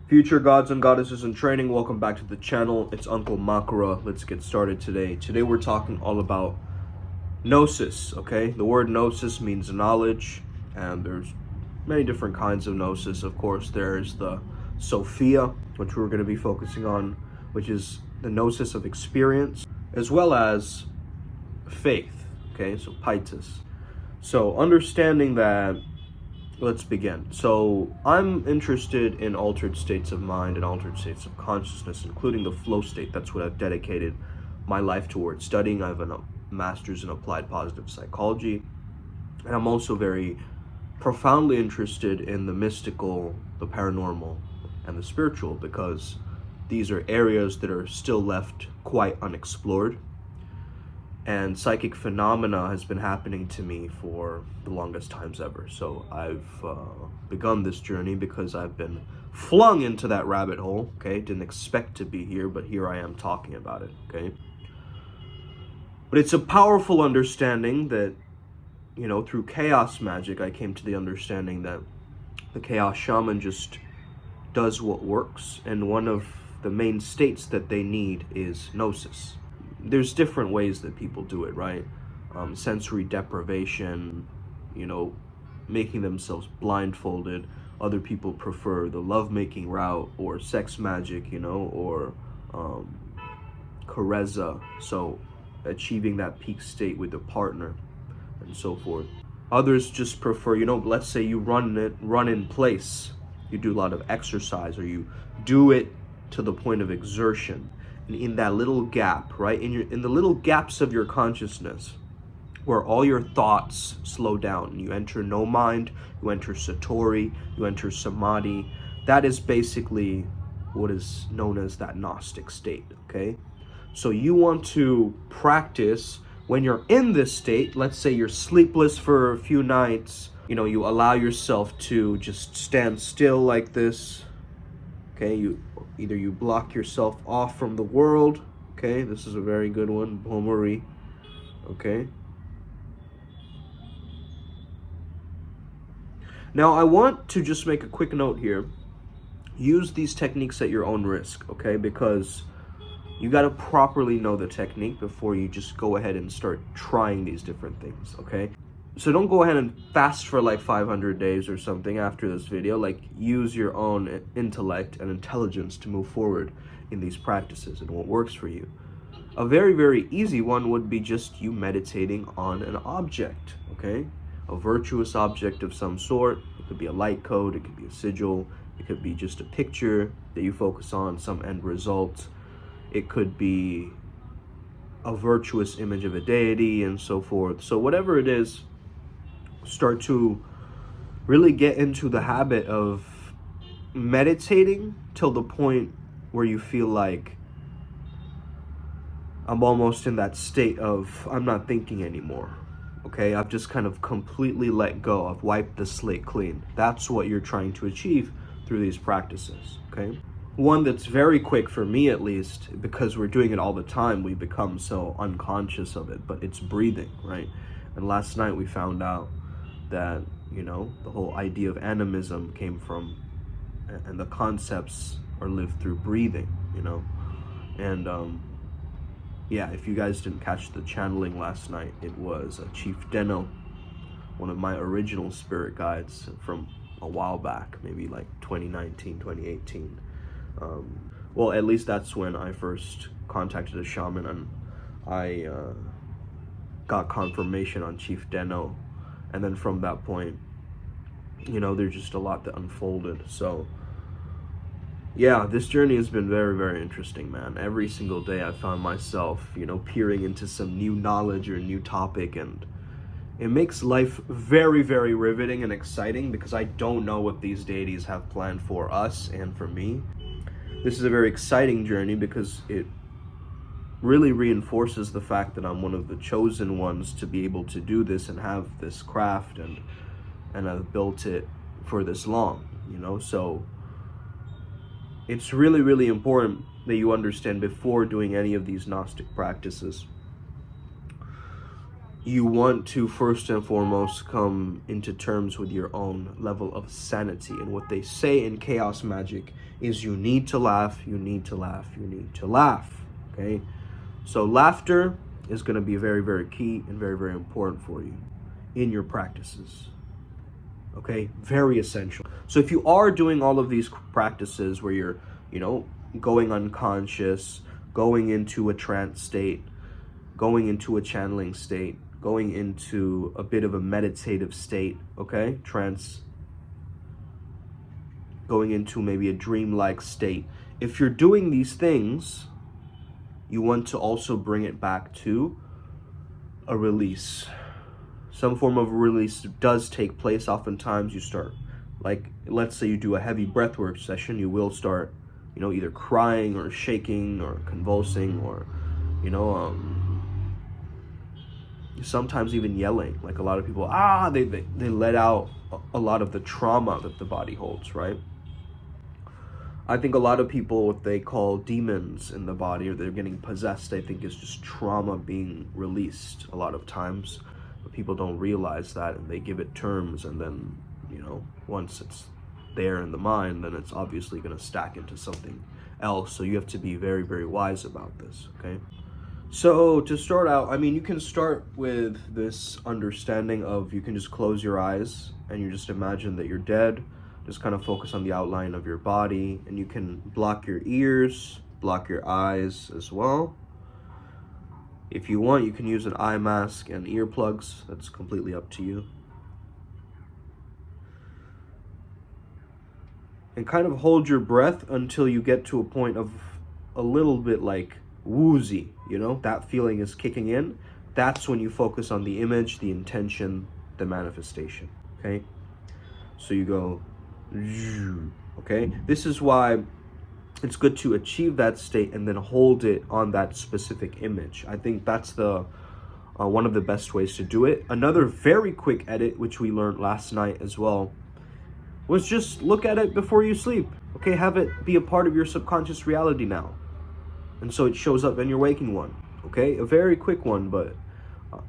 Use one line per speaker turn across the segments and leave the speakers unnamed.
Future gods and goddesses in training, welcome back to the channel. It's Uncle Makura. Let's get started today. Today we're talking all about Gnosis, okay? The word Gnosis means knowledge, and there's many different kinds of Gnosis. Of course, there's the Sophia, which we're going to be focusing on, which is the Gnosis of experience, as well as faith, okay? So Pietas. So understanding that, let's begin. So I'm interested in altered states of mind and altered states of consciousness, including the flow state. That's what I've dedicated my life towards studying. I have a master's in applied positive psychology, and I'm also very profoundly interested in the mystical, the paranormal, and the spiritual, because these are areas that are still left quite unexplored. And psychic phenomena has been happening to me for the longest times ever. So I've begun this journey because I've been flung into that rabbit hole, okay? Didn't expect to be here, but here I am talking about it, okay? But it's a powerful understanding that, you know, through chaos magic, I came to the understanding that the chaos shaman just does what works. And one of the main states that they need is Gnosis. There's different ways that people do it, right? Sensory deprivation, you know, making themselves blindfolded. Other people prefer the lovemaking route, or sex magic, you know, or kareza, so achieving that peak state with a partner and so forth. Others just prefer, you know, let's say you run in place. You do a lot of exercise, or you do it to the point of exertion. And in that little gap, right, in the little gaps of your consciousness, where all your thoughts slow down, you enter no mind, you enter satori, you enter samadhi. That is basically what is known as that Gnostic state, okay? So you want to practice when you're in this state. Let's say you're sleepless for a few nights, you know, you allow yourself to just stand still like this, okay? Either you block yourself off from the world, okay? This is a very good one, Bomori, okay? Now, I want to just make a quick note here. Use these techniques at your own risk, okay? Because you got to properly know the technique before you just go ahead and start trying these different things, okay? So don't go ahead and fast for like 500 days or something after this video. Like, use your own intellect and intelligence to move forward in these practices and what works for you. A very, very easy one would be just you meditating on an object, okay? A virtuous object of some sort. It could be a light code, it could be a sigil, it could be just a picture that you focus on, some end result. It could be a virtuous image of a deity and so forth. So whatever it is, start to really get into the habit of meditating till the point where you feel like, I'm almost in that state of, I'm not thinking anymore, okay? I've just kind of completely let go. I've wiped the slate clean. That's what you're trying to achieve through these practices, okay? One that's very quick for me, at least, because we're doing it all the time, we become so unconscious of it, but it's breathing, right? And last night we found out that, you know, the whole idea of animism came from, and the concepts are lived through breathing, you know? And yeah, if you guys didn't catch the channeling last night, it was Chief Deno, one of my original spirit guides from a while back, maybe like 2019, 2018. Well, at least that's when I first contacted a shaman, and I got confirmation on Chief Deno. And then from that point, you know, there's just a lot that unfolded. So yeah, this journey has been very, very interesting, man. Every single day I found myself, you know, peering into some new knowledge or new topic, and it makes life very, very riveting and exciting, because I don't know what these deities have planned for us and for me. This is a very exciting journey because it really reinforces the fact that I'm one of the chosen ones to be able to do this and have this craft, and I've built it for this long, you know? So it's really, really important that you understand before doing any of these Gnostic practices you want to first and foremost come into terms with your own level of sanity. And what they say in chaos magic is you need to laugh, you need to laugh, you need to laugh. Okay? So laughter is going to be very, very key and very, very important for you in your practices. Okay? Very essential. So if you are doing all of these practices where you're, going unconscious, going into a trance state, going into a channeling state, going into a bit of a meditative state, okay? Trance, going into maybe a dreamlike state. If you're doing these things, you want to also bring it back to a release. Some form of release does take place. Oftentimes you start, like, let's say you do a heavy breathwork session, you will start, either crying or shaking or convulsing or, sometimes even yelling. Like a lot of people, they let out a lot of the trauma that the body holds, right? I think a lot of people, what they call demons in the body, or they're getting possessed, I think is just trauma being released a lot of times. But people don't realize that, and they give it terms, and then, once it's there in the mind, then it's obviously going to stack into something else. So you have to be very, very wise about this, okay? So to start out, you can start with this understanding of, you can just close your eyes and you just imagine that you're dead. Just kind of focus on the outline of your body, and you can block your ears, block your eyes as well. If you want, you can use an eye mask and earplugs. That's completely up to you. And kind of hold your breath until you get to a point of a little bit like woozy, that feeling is kicking in. That's when you focus on the image, the intention, the manifestation, okay? So you go, okay? This is why it's good to achieve that state and then hold it on that specific image. I think that's the one of the best ways to do it. Another very quick edit, which we learned last night as well, was just look at it before you sleep, okay? Have it be a part of your subconscious reality now. And so it shows up in your waking one, okay? A very quick one, but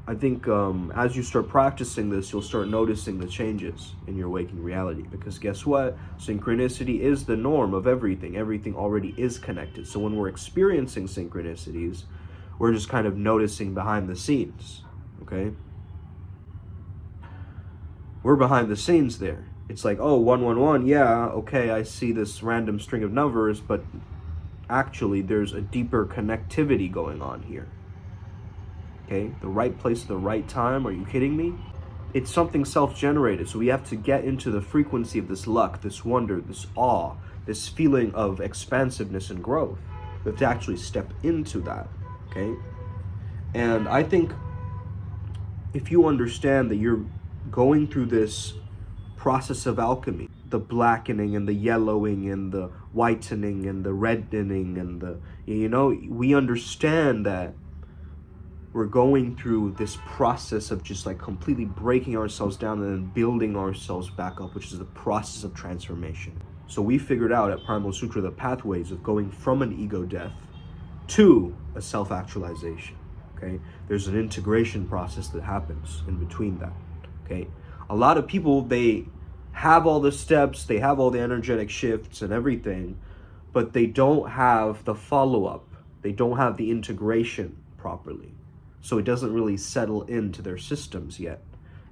I think as you start practicing this, you'll start noticing the changes in your waking reality. Because guess what? Synchronicity is the norm of everything. Everything already is connected. So when we're experiencing synchronicities, we're just kind of noticing behind the scenes, okay? We're behind the scenes there. It's like, oh, 111, yeah, okay, I see this random string of numbers, but actually there's a deeper connectivity going on here. Okay, the right place at the right time, are you kidding me? It's something self-generated, so we have to get into the frequency of this luck, this wonder, this awe, this feeling of expansiveness and growth. We have to actually step into that, okay? And I think if you understand that you're going through this process of alchemy, the blackening and the yellowing and the whitening and the reddening and the, we understand that we're going through this process of just like completely breaking ourselves down and then building ourselves back up, which is the process of transformation. So we figured out at Primal Sutra the pathways of going from an ego death to a self-actualization, okay? There's an integration process that happens in between that, okay? A lot of people, they have all the steps, they have all the energetic shifts and everything, but they don't have the follow-up. They don't have the integration properly. So it doesn't really settle into their systems yet.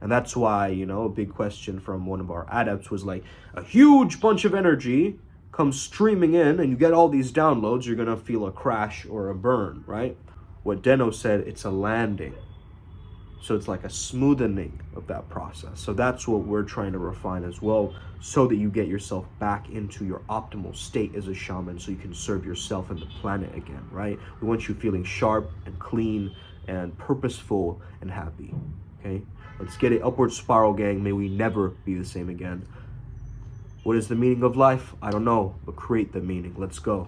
And that's why, a big question from one of our adepts was like, a huge bunch of energy comes streaming in and you get all these downloads, you're gonna feel a crash or a burn, right? What Deno said, it's a landing. So it's like a smoothening of that process. So that's what we're trying to refine as well, so that you get yourself back into your optimal state as a shaman, so you can serve yourself and the planet again, right? We want you feeling sharp and clean and purposeful and happy, okay? Let's get it. Upward spiral, gang. May we never be the same again. What is the meaning of life? I don't know, but create the meaning. Let's go.